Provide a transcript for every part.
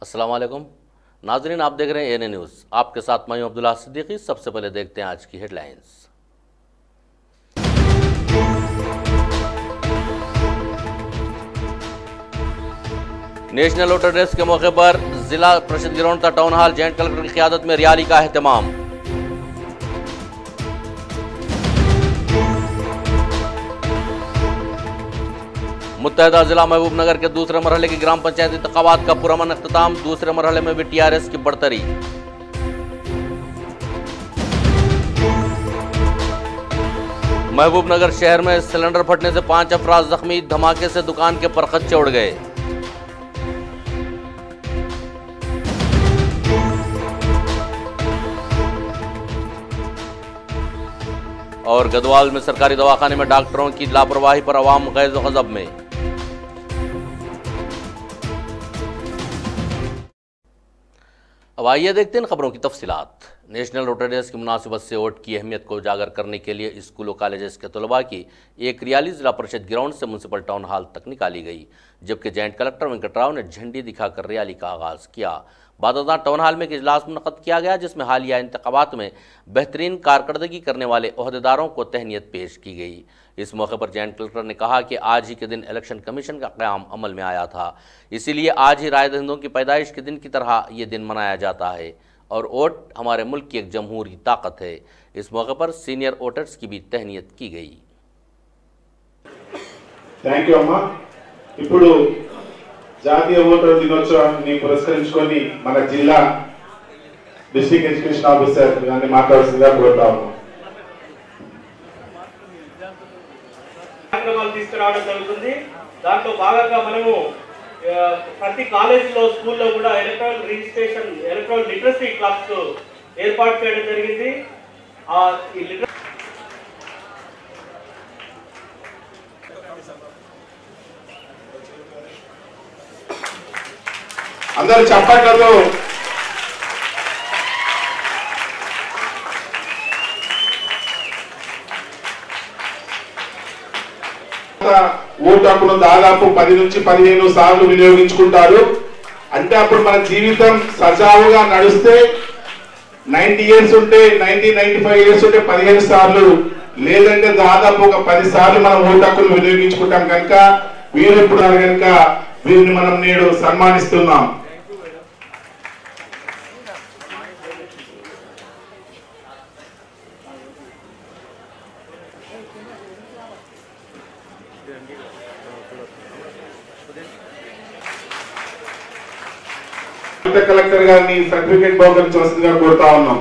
अस्सलाम वालेकुम नाजरीन, आप देख रहे हैं एएनए न्यूज़। आपके साथ मैं अब्दुल्ला सिद्दीकी। सबसे पहले देखते हैं आज की हेडलाइंस। नेशनल वोटर डेज के मौके पर जिला परिषद गिरौंद टाउन हॉल जॉइंट कलेक्टर की क़यादत में रैली का एहतमाम। मुत्तहदा जिला महबूबनगर के दूसरे मरहले की ग्राम पंचायत इंतखाबात का पुरअमन अख्तिताम। दूसरे मरहले में भी टीआरएस की बढ़तरी। महबूबनगर शहर में सिलेंडर फटने से 5 अफराद जख्मी। धमाके से दुकान के परखच्चे उड़ गए। और गदवाल में सरकारी दवाखाने में डॉक्टरों की लापरवाही पर अवाम गैज़ व गज़ब में। अब आइए देखते हैं खबरों की तफसीलात। नेशनल वोटर डेज की मुनासिबत से वोट की अहमियत को उजागर करने के लिए स्कूलों कॉलेजेस के तलबा की एक रैली जिला परिषद गिरौंद से म्यूनसिपल टाउन हॉल तक निकाली गई, जबकि जॉइंट कलेक्टर वेंकटराव ने झंडी दिखाकर रैली का आगाज़ किया। बादशाह टाउन हॉल में एक इजलास मुनक़द किया गया, जिसमें हालिया इंतखाबात में बेहतरीन कारकर्दगी करने वाले ओहदेदारों को तहनीत पेश की गई। इस मौके पर जॉइंट कलेक्टर ने कहा कि आज ही के दिन इलेक्शन कमीशन का क़याम अमल में आया था, इसीलिए आज ही राय दहिंदों की पैदाइश के दिन की तरह ये दिन मनाया जाता है और वोट हमारे मुल्क की एक जमहूरी ताकत है। इस मौके पर सीनियर वोटर्स की भी तहनीत की गई। थैंक यू अम्मा। ఇప్పుడు జాతీయ ఓటర్ దినోత్సవాన్ని పురస్కరించుకొని మన జిల్లా డిస్ట్రిక్ట్ ఎడ్యుకేషన్ ఆఫీసర్ గారిని మాట్లాడాల్సిందిగా కోరుతా ఉన్నాం. కార్యక్రమాలు తీసుకురావడం జరుగుతుంది. దాంట్లో భాగంగా మనము ప్రతి కాలేజీలో స్కూల్లో కూడా electronic registration electronic literacy class ఏర్పాటు చేయడం జరిగింది. అందరూ చప్పట్లతో ఓటు హక్కును దాదాపు 10 నుంచి 15 సార్లు వినియోగించుకుంటారు. అంటే అప్పుడు మన జీవితం సజావుగా నడుస్తే 90 ఇయర్స్ ఉంటే 95 ఇయర్స్ ఉంటే 15 సార్లు, లేదంటే దాదాపు ఒక 10 సార్లు మనం ఓటు హక్కును వినియోగించుకుంటాం. కనుక వీరు ఇప్పుడు కనుక వీరిని మనం నేడు సన్మానిస్తున్నాం. కలెక్టర్ గారిని సర్టిఫికేట్ బహుకరించవలసిందిగా కోరుతా ఉన్నాం.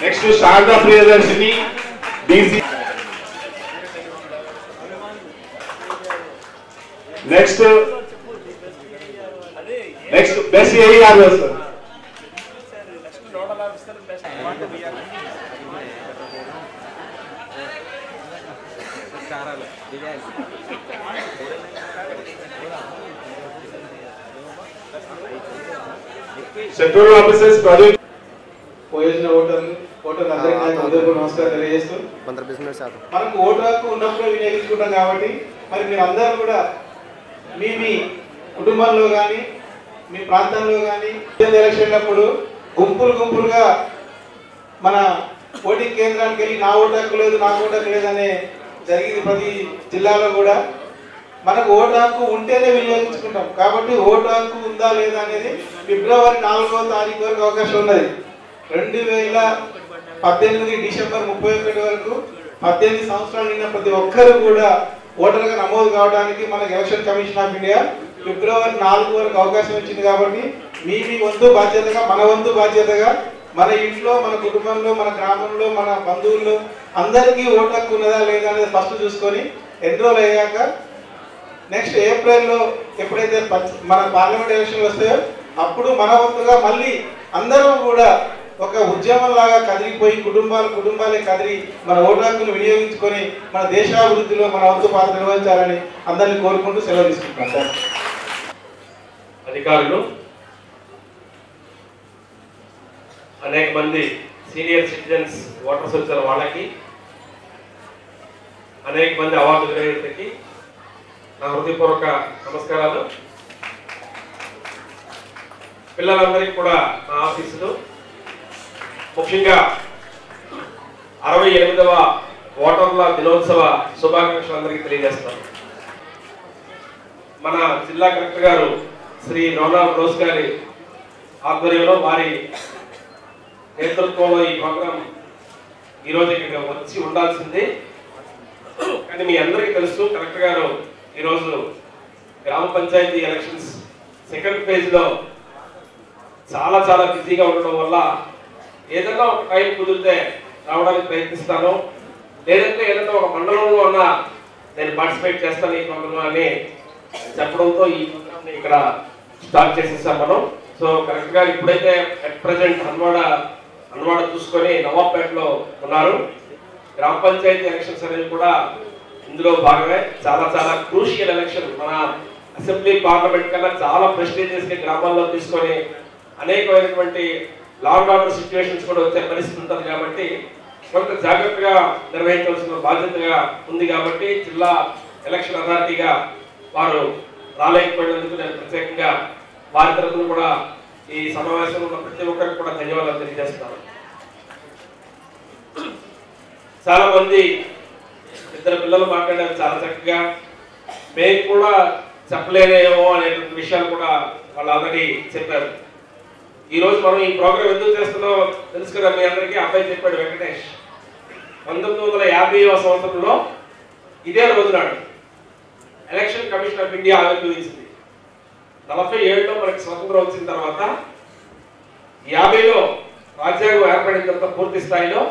Next Sharada Priyadarshini DC. Next best AE గారు సార్. సెక్టోరల్ ఆఫీసర్స్ ప్రాజెక్ట్ పోయేసిన ఓటర్లందరికీ నమస్కారం తెలియజేస్తూ, మనకు ఓటు హక్కు ఉన్నప్పుడు వినియోగించుకుంటాం కాబట్టి మరి మీరు అందరూ కూడా మీ కుటుంబంలో కానీ మీ ప్రాంతంలో కానీ ఎలక్షన్లప్పుడు గుంపులుగా మన ఓటింగ్ కేంద్రానికి వెళ్ళి నా ఓటు హక్కు లేదు నాకు ఓటు హక్కు లేదనే జరిగింది. ప్రతి జిల్లాలో కూడా మనకు ఓటు హక్కు ఉంటేనే వినియోగించుకుంటాం. కాబట్టి ఓటు హక్కు ఉందా లేదా అనేది ఫిబ్రవరి 4వ తారీఖు వరకు అవకాశం ఉన్నది. 2018 డిసెంబర్ 31 వరకు 18 సంవత్సరాలు నిన్న ప్రతి ఒక్కరు కూడా ఓటర్గా నమోదు కావడానికి మనకు ఎలక్షన్ కమిషన్ ఆఫ్ ఇండియా ఫిబ్రవరి 4 వరకు అవకాశం ఇచ్చింది. కాబట్టి మీ వంతు బాధ్యతగా మన వంతు బాధ్యతగా మన ఇంట్లో మన కుటుంబంలో మన గ్రామంలో మన బంధువుల్లో అందరికీ ఓటు హక్కు ఉన్నదా లేదా అనేది ఫస్ట్ చూసుకొని ఎన్రోల్ అయ్యాక నెక్స్ట్ ఏప్రిల్లో ఎప్పుడైతే మన పార్లమెంట్ ఎలక్షన్లు వస్తాయో అప్పుడు మన వంతుగా మళ్ళీ అందరం కూడా ఒక ఉద్యమం లాగా కదిలిపోయి కుటుంబాలే కదిలి మన ఓటు హక్కును వినియోగించుకొని మన దేశాభివృద్ధిలో మన వంతు పాత్ర నిర్వహించాలని అందరినీ కోరుకుంటూ సెలవు తీసుకుంటాం. సార్ అధికారులు అనేక మంది సీనియర్ సిటిజన్స్ ఓటర్స్ వచ్చారు, వాళ్ళకి అనేక మంది అవార్డు గ్రహీతలకి నా హృదయపూర్వక నమస్కారాలు. పిల్లలందరికీ కూడా నా ఆఫీసులో ముఖ్యంగా 68వ ఓటర్ల దినోత్సవ శుభాకాంక్షలు అందరికీ తెలియజేస్తాను. మన జిల్లా కలెక్టర్ గారు శ్రీ రోనాల్డ్ రోజ్ గారి ఆధ్వర్యంలో, వారి నేతృత్వంలో ఈ ప్రోగ్రాం ఈరోజు ఇక్కడ వచ్చి ఉండాల్సింది. కానీ మీ అందరికీ తెలుసు, కలెక్టర్ గారు ఈరోజు గ్రామ పంచాయతీ ఎలక్షన్స్ సెకండ్ ఫేజ్లో చాలా చాలా బిజీగా ఉండడం వల్ల ఏదైనా ఒక టైం కుదిరితే రావడానికి ప్రయత్నిస్తాను, లేదంటే ఏదైనా ఒక మండలంలో ఉన్న నేను పార్టిసిపేట్ చేస్తాను ఈ ప్రోగ్రామ్ అని చెప్పడంతో ఈ ప్రోగ్రామ్ని ఇక్కడ స్టార్ట్ చేసేసాం మనం. సో కరెక్ట్ గా ఇప్పుడైతే అట్ ప్రెసెంట్ హన్వాడ చూసుకొని నవాబ్పేటలో ఉన్నారు. గ్రామ పంచాయతీ ఎలక్షన్స్ అనేవి కూడా ఇందులో భాగమే. చాలా చాలా క్రూషియల్ ఎలక్షన్, మన అసెంబ్లీ పార్లమెంట్ కన్నా చాలా ప్రెస్టీజియస్ గా గ్రామాల్లో తీసుకొని అనేకమైనటువంటి లా అండ్ ఆర్డర్ సిచ్యువేషన్స్ కూడా వచ్చే పరిస్థితి ఉంటుంది కాబట్టి కొంత జాగ్రత్తగా నిర్వహించాల్సిన బాధ్యతగా ఉంది. కాబట్టి జిల్లా ఎలక్షన్ అథారిటీగా వారు రాలేకపోయినందుకు నేను ప్రత్యేకంగా వారి తరఫున కూడా ఈ సమావేశంలో ఉన్న ప్రతి ఒక్కరికి కూడా ధన్యవాదాలు తెలియజేస్తాను. చాలా మంది ఇద్దరు పిల్లలు మాట్లాడారు చాలా చక్కగా. మేము కూడా చెప్పలేనేమో అనేటువంటి విషయాలు కూడా వాళ్ళు ఆల్రెడీ చెప్పారు. ఈ రోజు మనం ఈ ప్రోగ్రామ్ ఎందుకు చేస్తున్నామో తెలుసు కదా మీ అందరికీ. అబ్బాయి చెప్పాడు వెంకటేష్, 1950వ సంవత్సరంలో ఇదే రోజు నాడు ఎలక్షన్ కమిషన్ ఆఫ్ ఇండియా ఆవిర్భవించింది. 47లో మనకి స్వతంత్రం వచ్చిన తర్వాత 50లో రాజ్యాంగం ఏర్పడిన తర్వాత పూర్తి స్థాయిలో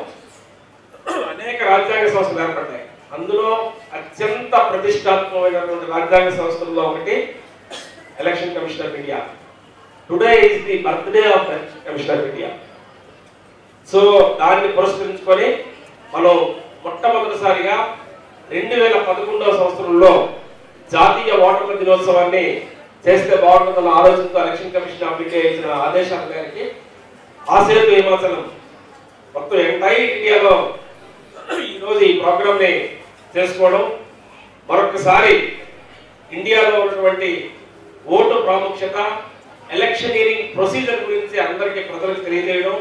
అనేక రాజ్యాంగ సంస్థలు ఏర్పడ్డాయి. అందులో అత్యంత ప్రతిష్టాత్మకమైనటువంటి రాజ్యాంగ సంస్థల్లో ఒకటి election commission of India. Today is the birthday of commission of India. So దాన్ని పురస్కరించుకొని మనం మొట్టమొదటిసారిగా 2011వ సంవత్సరంలో జాతీయ ఓటర్ల దినోత్సవాన్ని చేస్తే బాగుంటుందన్న ఆలోచనతో ఎలక్షన్ కమిషన్ ఆఫ్ ఇండియా ఇచ్చిన ఆదేశాల మేరకు ఆసేతు హిమాచలం మొత్తం ఎంటైర్ ఇండియాలో ఈరోజు ఈ ప్రోగ్రామ్ని చేసుకోవడం, మరొకసారి ఇండియాలో ఉన్నటువంటి ఓటు ప్రాముఖ్యత, ఎలక్షనీరింగ్ ప్రొసీజర్ గురించి అందరికీ ప్రజలకు తెలియజేయడం,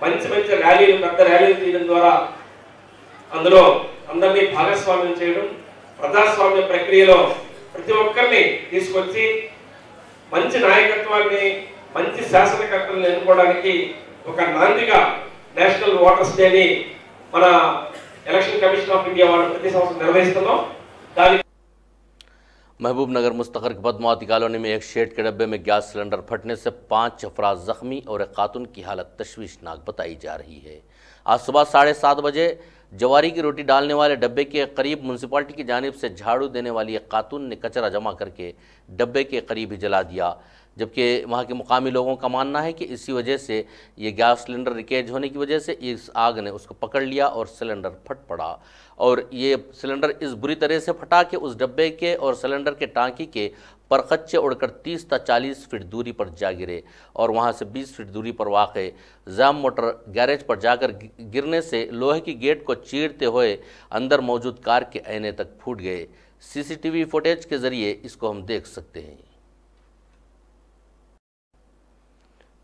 మంచి మంచి ర్యాలీలు, పెద్ద ర్యాలీలు తీయడం ద్వారా అందులో అందరినీ భాగస్వామ్యం చేయడం, ప్రజాస్వామ్య ప్రక్రియలో ప్రతి ఒక్కరిని తీసుకొచ్చి మంచి నాయకత్వాన్ని, మంచి శాసనకర్తలను ఎన్నుకోవడానికి ఒక నాందిగా నేషనల్ ఓటర్స్ డేని మన ఎలక్షన్ కమిషన్ ఆఫ్ ఇండియా వాళ్ళు ప్రతి సంవత్సరం నిర్వహిస్తున్నాం. దాని महबूबनगर मुस्तखर की पद्मावती कॉलोनी में एक शेड के डब्बे में गैस सिलेंडर फटने से 5 अफराद जख्मी और एक खातून की हालत तशवीशनाक बताई जा रही है। आज सुबह 7:30 बजे जवारी की रोटी डालने वाले डब्बे के करीब म्यूनसिपालिटी की जानिब से झाड़ू देने वाली एक खातून ने कचरा जमा करके डब्बे के करीब ही जला दिया, जबकि वहाँ के मुकामी लोगों का मानना है कि इसी वजह से ये गैस सिलेंडर लीकेज होने की वजह से इस आग ने उसको पकड़ लिया और सिलेंडर फट पड़ा। और ये सिलेंडर इस बुरी तरह से फटा कि उस डब्बे के और सिलेंडर के टांकी के परखच्चे उड़कर 30 से 40 फीट दूरी पर जा गिरे और वहाँ से 20 फीट दूरी पर वाक़े जैम मोटर गैरेज पर जाकर गिरने से लोहे की गेट को चीरते हुए अंदर मौजूद कार के आईने तक फूट गए। सीसीटीवी फुटेज के ज़रिए इसको हम देख सकते हैं।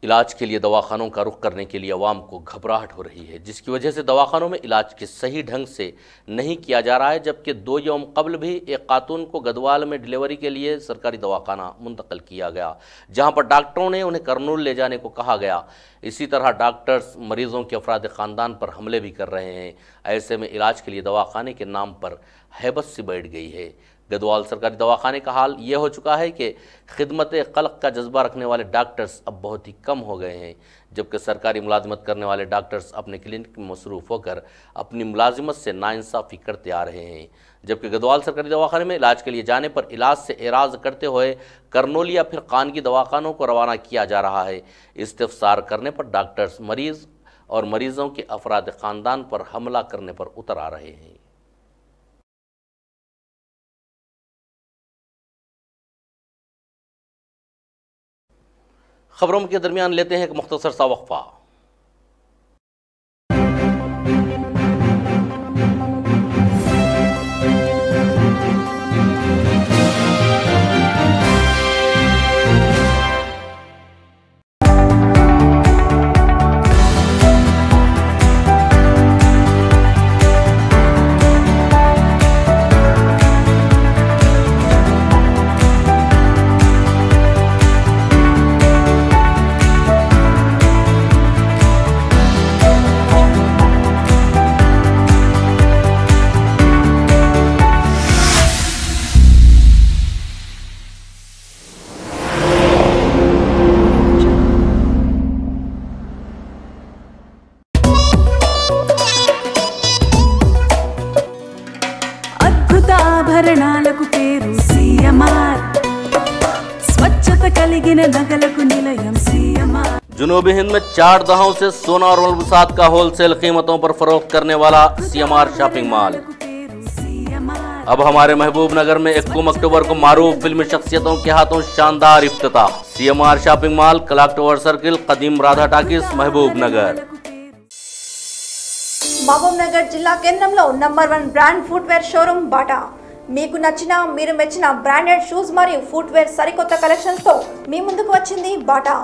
इलाज के लिए दवाखानों का रुख करने के लिए अवाम को घबराहट हो रही है, जिसकी वजह से दवाखानों में इलाज के सही ढंग से नहीं किया जा रहा है। जबकि 2 यौम कबल भी एक खातून को गदवाल में डिलीवरी के लिए सरकारी दवाखाना मुंतकिल किया गया, जहां पर डॉक्टरों ने उन्हें करनूल ले जाने को कहा गया। इसी तरह डॉक्टर्स मरीजों के अफराद ख़ानदान पर हमले भी कर रहे हैं। ऐसे में इलाज के लिए दवाखाने के नाम पर हैबत सी बैठ गई है। गदवाल सरकारी दवाखाने का हाल ये हो चुका है कि खिदमत खल्क का जज्बा रखने वाले डॉक्टर्स अब बहुत ही कम हो गए हैं, जबकि सरकारी मुलाजिमत करने वाले डॉक्टर्स अपने क्लिनिक में मसरूफ़ होकर अपनी मुलाजिमत से नाइंसाफ़ी करते आ रहे हैं। जबकि गदवाल सरकारी दवाखाने में इलाज के लिए जाने पर इलाज से एराज़ करते हुए करनूल या फिर खानगी दवाखानों को रवाना किया जा रहा है। इस्तिफसार करने पर डॉक्टर्स मरीज़ और मरीज़ों के अफराद ख़ानदान पर हमला करने पर उतर आ रहे हैं। खबरों के दरमियान लेते हैं एक मुख्तसर सा वक्फा। ఆభరణాలకు పేరు సిఎంఆర్, స్వచ్ఛత కలిగిన నగలకు నిలయం సిఎంఆర్। जुनूबी हिंद में 4 दहाकों से सोना और मलबूसात का होलसेल कीमतों पर फरोख्त करने वाला सीएमआर शॉपिंग मॉल। अब हमारे महबूब नगर में 21 अक्टूबर को मारूफ फिल्मी शख्सियतों के हाथों शानदार इफ्तिताह। CMR shopping mall, clock tower circle, कदीम राधा टाकीस, महबूब नगर। మహబూబ్ నగర్ జిల్లా కేంద్రంలో number 1 brand footwear showroom Bata. మీకు నచ్చిన మీరు మెచ్చిన బ్రాండెడ్ షూస్ మరియు ఫుట్వేర్ సరికొత్త కలెక్షన్స్ తో మీ ముందుకు వచ్చింది Bata.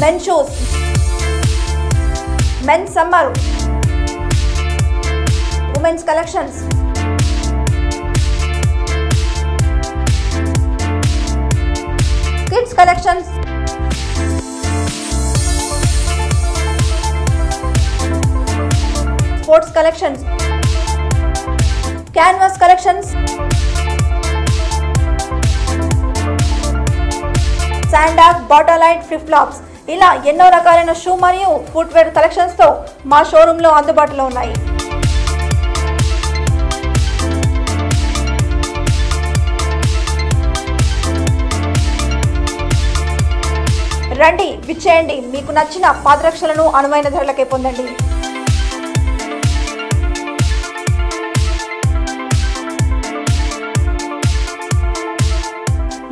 Men shoes, men summer, women's collections, kids collections, sports collections, canvas collections, sandbag, bottle-light, flip-flops ఇలా ఎన్నో రకాలైన షూ మరియు ఫుట్వేర్ కలెక్షన్స్ తో మా షోరూమ్ లో అందుబాటులో ఉన్నాయి। రండి, విచ్చేయండి, మీకు నచ్చిన పాదరక్షలను అనువైన ధరలకే పొందండి।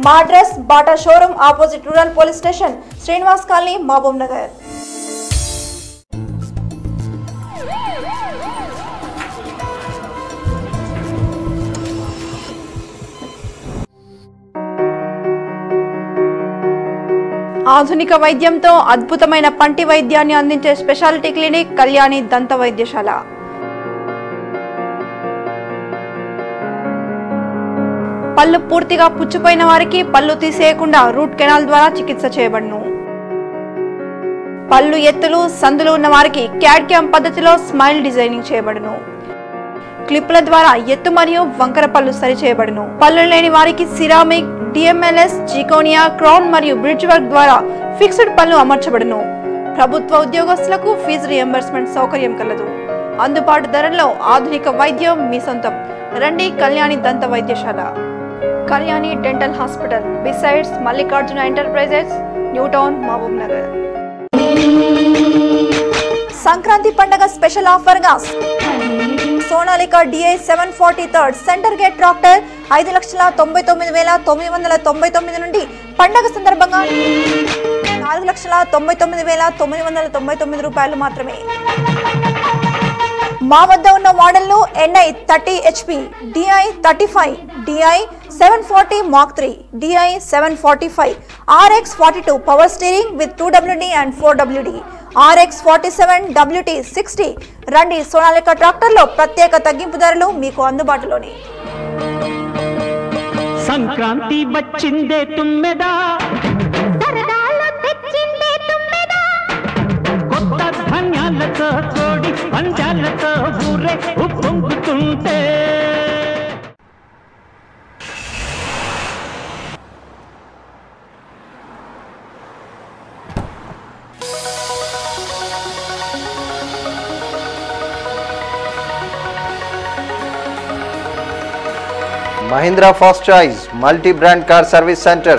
మా address Bata showroom opposite rural police station, Srinivas colony, Mahabub Nagar. ఆధునిక వైద్యంతో అద్భుతమైన పంటి వైద్యాన్ని అందించే స్పెషాలిటీ క్లినిక్ కళ్యాణి దంత వైద్యశాల। పళ్ళు పూర్తిగా పుచ్చిపోయిన వారికి పళ్ళు తీసేయకుండా రూట్ కెనాల్ ద్వారా చికిత్స చేయబడును। పళ్ళు ఎత్తులు సందులు ఉన్న వారికి క్యాడ్ క్యామ్ పద్ధతిలో స్మైల్ డిజైనింగ్ చేయబడును। క్లిప్ల ద్వారా ఎత్తు మరియు వంకర పళ్ళు సరి చేయబడును। పళ్ళు లేని వారికి సిరామిక్, డిఎంఎల్ఎస్, జీకోనియా, క్రౌన్ మరియు బ్రిడ్జ్ వర్క్ ద్వారా ఫిక్స్డ్ పళ్ళు అమర్చబడును। ప్రభుత్వ ఉద్యోగస్తులకు ఫీజు రియంబర్స్మెంట్ సౌకర్యం కలదు। అందుబాటు ధరల్లో ఆధునిక వైద్యం మీ సొంతం। రండి, కళ్యాణి దంత వైద్యశాల, Kalyani dental hospital, besides Mallikarjuna enterprises, new town, Mahabub Nagar. Sankranti పండుగ స్పెషల్ ఆఫర్ గా Sonalika DI 743 centre gate tractor 5,99,999 నుండి పండుగ సందర్భంగా 4,99,999 రూపాయలు మాత్రమే। మా వద్ద ఉన్న మోడళ్లు NI 30 HP, DI 35, DI 740 Mark 3, DI 745, RX 42 power steering with 2WD and 4WD, RX 47 WT 60। రండి, సోనాలికా ట్రాక్టర్ లో ప్రత్యేక తగ్గింపు ధరలు మీకు అందుబాటులోనే। సంక్రాంతి వచ్చిందే తుమ్మెదా, సరదాలు తెచ్చిందే తుమ్మెదా, కొత్త ధాన్యాలతో కోడి పంజాలతో ఊరే ఉప్పొంగుతుంటే Mahindra first choice multi brand car service centre.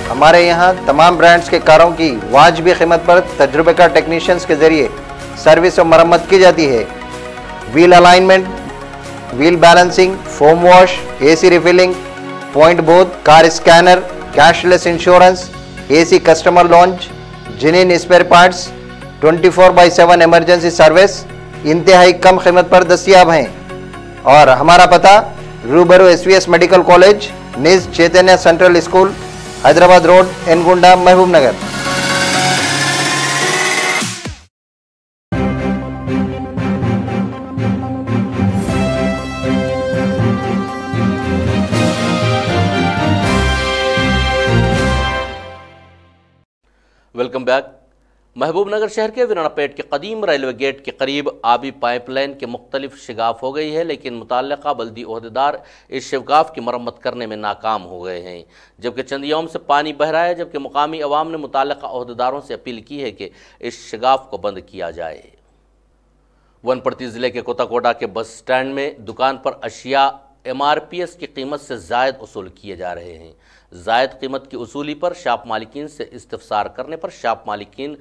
हमारे यहाँ तमाम ब्रांड्स के कारों की वाजिबी कीमत पर तजुर्बेकार टेक्नीशियंस के जरिए सर्विस और मरम्मत की जाती है। Wheel alignment, wheel balancing, foam wash, AC refilling, point booth, car scanner, cashless insurance, AC customer lounge, genuine spare parts, 24/7 emergency service इंतहाई कम कीमत पर दस्तियाब हैं। और हमारा पता रूबरू SVS मेडिकल कॉलेज, निज चैतन्य सेंट्रल स्कूल, हैदराबाद रोड, एनगुंडा, महबूब नगर। Welcome back. महबूबनगर शहर के वीरानापेट के कदीम रेलवे गेट के करीब आबी पाइपलाइन के मुख्तलिफ शिगाफ हो गई है, लेकिन मुताल्लिका बल्दी ओहदेदार इस शिगाफ की मरम्मत करने में नाकाम हो गए हैं। जबकि चंद यौम से पानी बह रहा है, जबकि मुकामी अवाम ने मुताल्लिका ओहदेदारों से अपील की है कि इस शिगाफ को बंद किया जाए। वनपर्ती ज़िले के कोताकोटा के बस स्टैंड में दुकान पर अशिया MRPS की कीमत से ज़ायद वसूल किए जा रहे हैं। ज़ायद कीमत की वसूली पर शॉप मालिकीन से इस्तिफसार करने पर शॉप मालिकीन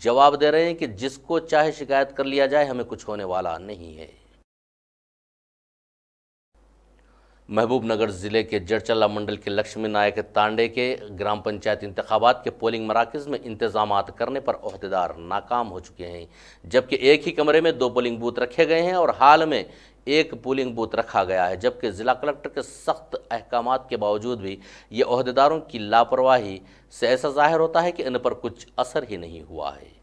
जवाब दे रहे हैं कि जिसको चाहे शिकायत कर लिया जाए, हमें कुछ होने वाला नहीं है। महबूबनगर ज़िले के जड़चल्ला मंडल के लक्ष्मी नायक तांडे के ग्राम पंचायत इंतखाबात के पोलिंग मराकज़ में इंतजामात करने पर ओहदेदार नाकाम हो चुके हैं, जबकि एक ही कमरे में 2 पोलिंग बूथ रखे गए हैं और हाल में 1 पोलिंग बूथ रखा गया है। जबकि ज़िला कलेक्टर के सख्त अहकामात के बावजूद भी ये ओहदेदारों की लापरवाही से ऐसा जाहिर होता है कि इन पर कुछ असर ही नहीं हुआ है।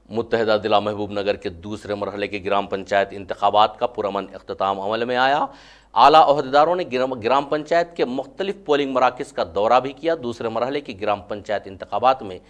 मुत्तहिदा जिला महबूबनगर के दूसरे मरहले के ग्राम पंचायत इंतखाबात का पुरअमन इख्तिताम अमल में आया। आला ओहदेदारों ने ग्राम पंचायत के मुख्तलिफ पोलिंग मराकज़ का दौरा भी किया। दूसरे मरहले की ग्राम पंचायत इंतखाबात में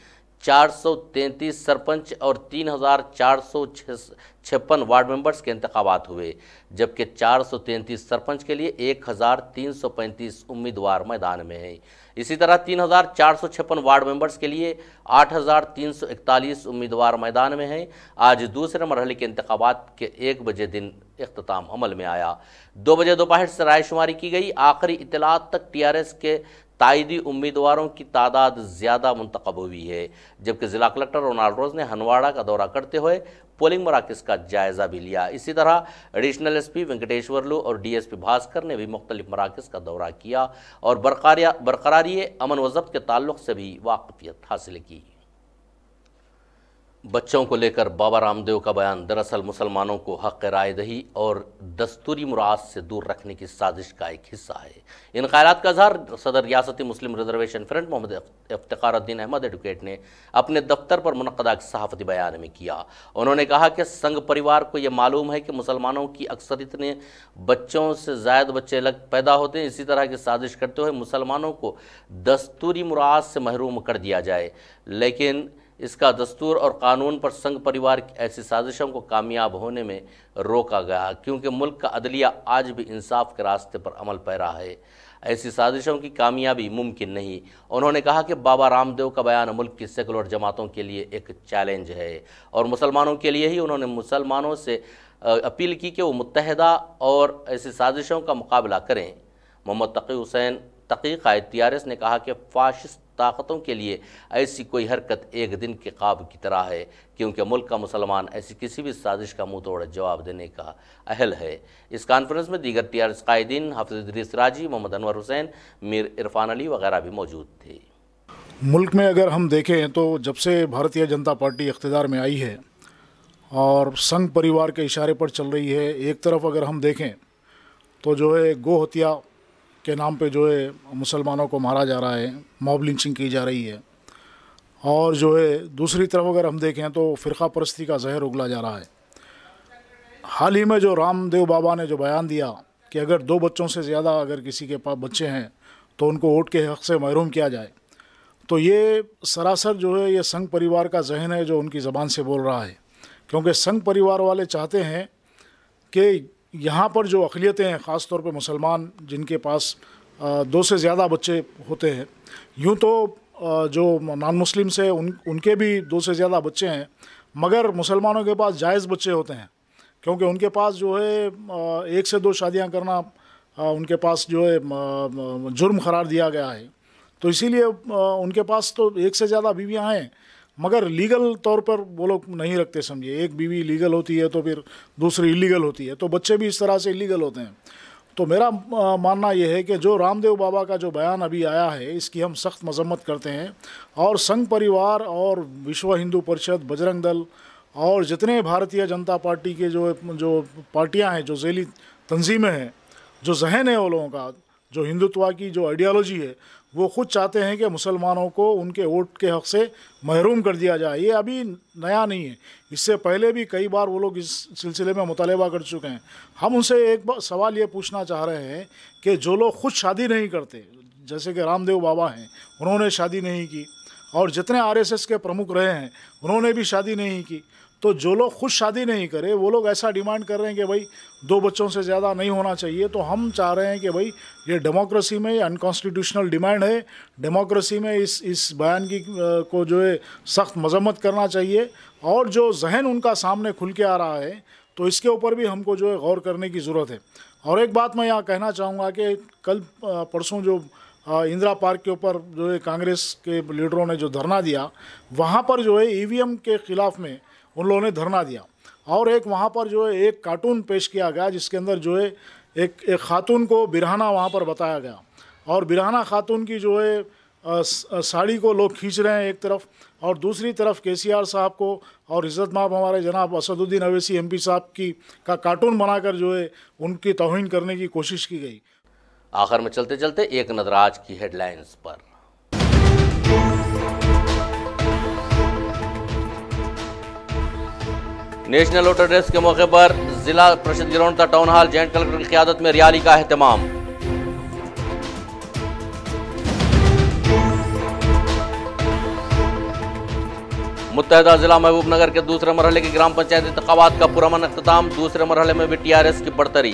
433 सरपंच और 3456 वार्ड मेंबर्स के इंतखाबात हुए, जबकि 433 सरपंच के लिए 1335 उम्मीदवार मैदान में हैं। इसी तरह 3456 वार्ड मेंबर्स के लिए 8341 उम्मीदवार मैदान में हैं। आज दूसरे मरहले के इंतखाबात के 1 बजे दिन इख्तिताम अमल में आया। 2 बजे दोपहर से रायशुमारी की गई। आखिरी इत्तलात तक TRS के ताइदी उम्मीदवारों की तादाद ज़्यादा मुंतखब हुई है, जबकि ज़िला कलेक्टर रोनाल्ड रोज़ ने हनवाड़ा का दौरा करते हुए पोलिंग मराकज़ का जायज़ा भी लिया। इसी तरह एडिशनल SP वेंकटेश्वरलू और DSP भास्कर ने भी मुख्तलिफ मराकज़ का दौरा किया और बरकरारी अमन व ज़ब्त के ताल्लुक़ से भी वाक़फ़ियत हासिल की। बच्चों को लेकर बाबा रामदेव का बयान दरअसल मुसलमानों को हक़ राय दही और दस्तूरी मुराद से दूर रखने की साजिश का एक हिस्सा है। इन ख़यालात का इज़हार सदर रियासती Muslim reservation front Mohammed Iftikharuddin Ahmed advocate ने अपने दफ्तर पर मुनक़्क़दा सहाफ़ती बयान में किया। उन्होंने कहा कि संघ परिवार को यह मालूम है कि मुसलमानों की अक्सरियत ने बच्चों से ज़ायद बच्चे पैदा होते हैं। इसी तरह की साजिश करते हुए मुसलमानों को दस्तूरी मुराद से महरूम कर दिया जाए, लेकिन इसका दस्तूर और कानून पर संघ परिवार की ऐसी साजिशों को कामयाब होने में रोका गया, क्योंकि मुल्क का अदलिया आज भी इंसाफ के रास्ते पर अमल पैरा है। ऐसी साजिशों की कामयाबी मुमकिन नहीं। उन्होंने कहा कि बाबा रामदेव का बयान मुल्क की सेकुलर जमातों के लिए एक चैलेंज है और मुसलमानों के लिए ही। उन्होंने मुसलमानों से अपील की कि वो मुत्तहिदा और ऐसी साजिशों का मुकाबला करें। मोहम्मद तकी हुसैन तकी कायद TRS ने कहा कि फाशिस्ट ताकतों के लिए ऐसी कोई हरकत एक दिन के ख्वाब की तरह है, क्योंकि मुल्क का मुसलमान ऐसी किसी भी साजिश का मुंह तोड़ जवाब देने का अहल है। इस कॉन्फ्रेंस में दीगर TRS कायदीन हाफिज इदरीस राजी, मोहम्मद अनवर हुसैन, मीर इरफान अली वगैरह भी मौजूद थे। मुल्क में अगर हम देखें तो जब से भारतीय जनता पार्टी इख्तिदार में आई है और संघ परिवार के इशारे पर चल रही है, एक तरफ अगर हम देखें तो जो है गो हत्या के नाम पे जो है मुसलमानों को मारा जा रहा है, मॉब लिंचिंग की जा रही है, और जो है दूसरी तरफ अगर हम देखें तो फ़िरक़ा परस्ती का जहर उगला जा रहा है। हाल ही में जो रामदेव बाबा ने जो बयान दिया कि अगर 2 बच्चों से ज़्यादा अगर किसी के पास बच्चे हैं तो उनको वोट के हक़ से महरूम किया जाए, तो ये सरासर जो है ये संघ परिवार का जहन है जो उनकी ज़बान से बोल रहा है। क्योंकि संघ परिवार वाले चाहते हैं कि यहाँ पर जो अक़लियतें हैं, ख़ास तौर पे मुसलमान जिनके पास 2 से ज़्यादा बच्चे होते हैं, यूँ तो जो नॉन मुस्लिम्स हैं उनके भी 2 से ज़्यादा बच्चे हैं, मगर मुसलमानों के पास जायज़ बच्चे होते हैं, क्योंकि उनके पास जो है 1 से 2 शादियाँ करना उनके पास जो है जुर्म करार दिया गया है। तो इसीलिए उनके पास तो 1 से ज़्यादा बीवियाँ हैं, मगर लीगल तौर पर वो लोग नहीं रखते। समझिए, एक बीवी लीगल होती है तो फिर दूसरी इलीगल होती है, तो बच्चे भी इस तरह से इलीगल होते हैं। तो मेरा मानना यह है कि जो रामदेव बाबा का जो बयान अभी आया है, इसकी हम सख्त मजम्मत करते हैं और संघ परिवार और विश्व हिंदू परिषद, बजरंग दल और जितने भारतीय जनता पार्टी के जो पार्टियां हैं, जो झेली तंजीमें हैं, जो जहन है वो लोगों का, जो हिंदुत्व की जो आइडियालॉजी है, वो खुद चाहते हैं कि मुसलमानों को उनके वोट के हक़ से महरूम कर दिया जाए। ये अभी नया नहीं है, इससे पहले भी कई बार वो लोग इस सिलसिले में मुतालबा कर चुके हैं। हम उनसे एक सवाल ये पूछना चाह रहे हैं कि जो लोग खुद शादी नहीं करते, जैसे कि रामदेव बाबा हैं, उन्होंने शादी नहीं की, और जितने आरएसएस के प्रमुख रहे हैं उन्होंने भी शादी नहीं की। तो जो लोग खुद शादी नहीं करे वो लोग ऐसा डिमांड कर रहे हैं कि भाई 2 बच्चों से ज़्यादा नहीं होना चाहिए। तो हम चाह रहे हैं कि भाई ये डेमोक्रेसी में ये अनकॉन्स्टिट्यूशनल डिमांड है। डेमोक्रेसी में इस बयान की को जो है सख्त मजम्मत करना चाहिए, और जो जहन उनका सामने खुल के आ रहा है तो इसके ऊपर भी हमको जो है गौर करने की ज़रूरत है। और एक बात मैं यहाँ कहना चाहूँगा कि कल परसों जो इंदिरा पार्क के ऊपर जो है कांग्रेस के लीडरों ने जो धरना दिया, वहाँ पर जो है ईवीएम के ख़िलाफ़ में उन लोगों ने धरना दिया, और एक वहाँ पर जो है एक कार्टून पेश किया गया जिसके अंदर जो है एक खातून को बिरहाना वहाँ पर बताया गया, और बिरहाना खातून की जो है साड़ी को लोग खींच रहे हैं एक तरफ, और दूसरी तरफ केसीआर साहब को और इज़्ज़त माब हमारे जनाब असदुद्दीन अवैसी एमपी साहब का कार्टून बनाकर जो है उनकी तौहीन करने की कोशिश की गई। आखिर में चलते चलते एक नजर आज की हेडलाइंस पर। नेशनल वोटर डेज के मौके पर जिला परिषद गिरौंड का टाउन हॉल जॉइंट कलेक्टर की क़यादत में रैली का एहतमाम। मुत्तहदा जिला महबूबनगर के दूसरे मरहले की ग्राम पंचायत इंतखाबात का पुरअमन अख्ताम, दूसरे मरहले में भी टीआरएस की बढ़तरी।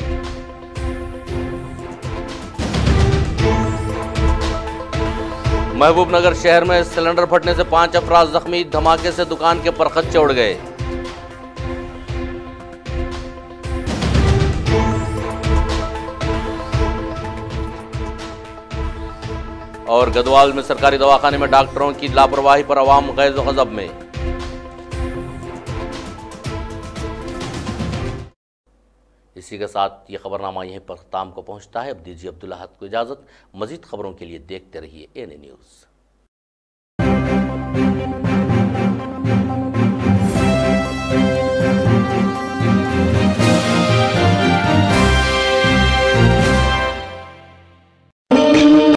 महबूबनगर शहर में सिलेंडर फटने से 5 अफराद जख्मी, धमाके से दुकान के परखच्चे उड़ गए। और गदवाल में सरकारी दवाखाने में डॉक्टरों की लापरवाही पर अवाम गैज़ व गज़ब में। इसी के साथ ये खबरनामा यहीं पर ख़त्म को पहुंचता है। अब दीजिए अब्दुल्ला हद को इजाज़त। मज़ीद खबरों के लिए देखते रहिए एएनए न्यूज़।